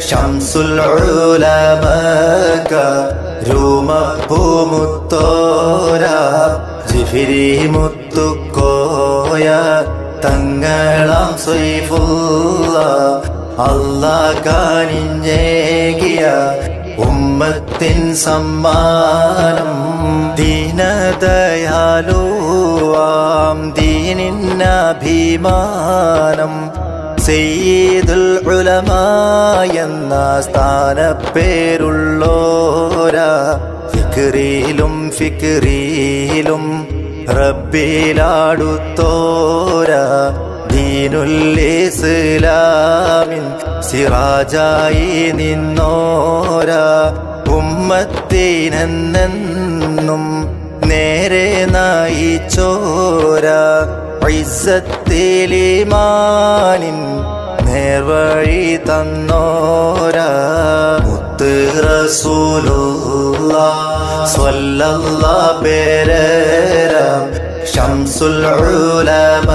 ശംസുൽ ഉലമക രൂമപ്പൂമുത്തോര ജിഫിരി മുത്തുക്കോയ തങ്ങളാം സ്വൈഫുള്ള അല്ലാഹ് കാനിഞ്ഞേകിയ ഉമ്മത്തിൻ സമ്മാനം ദീനദയാലുവാം ദീനിന്നഭിമാനം സയ്യിദുൽ ഉലമ എന്ന സ്ഥാനപ്പേരുള്ളോരാ ഫിക്റിയിലും ഫിക്റിയിലും റബ്ബിലാടുത്തോരാ ദീനുൽ ഇസ്ലാമിൻ സിറാജായി നിന്നോരാ ഉമ്മത്തിനെന്നെന്നും നേരെ നയിച്ചോരാ ഇസ്സത്തിലിമാനിൻ നേർവഴി തന്നോരാ മുത്ത് റസൂലുള്ളാഹ് സ്വല്ലല്ലാഹു പേരേരാം ശംസുൽ ഉലമ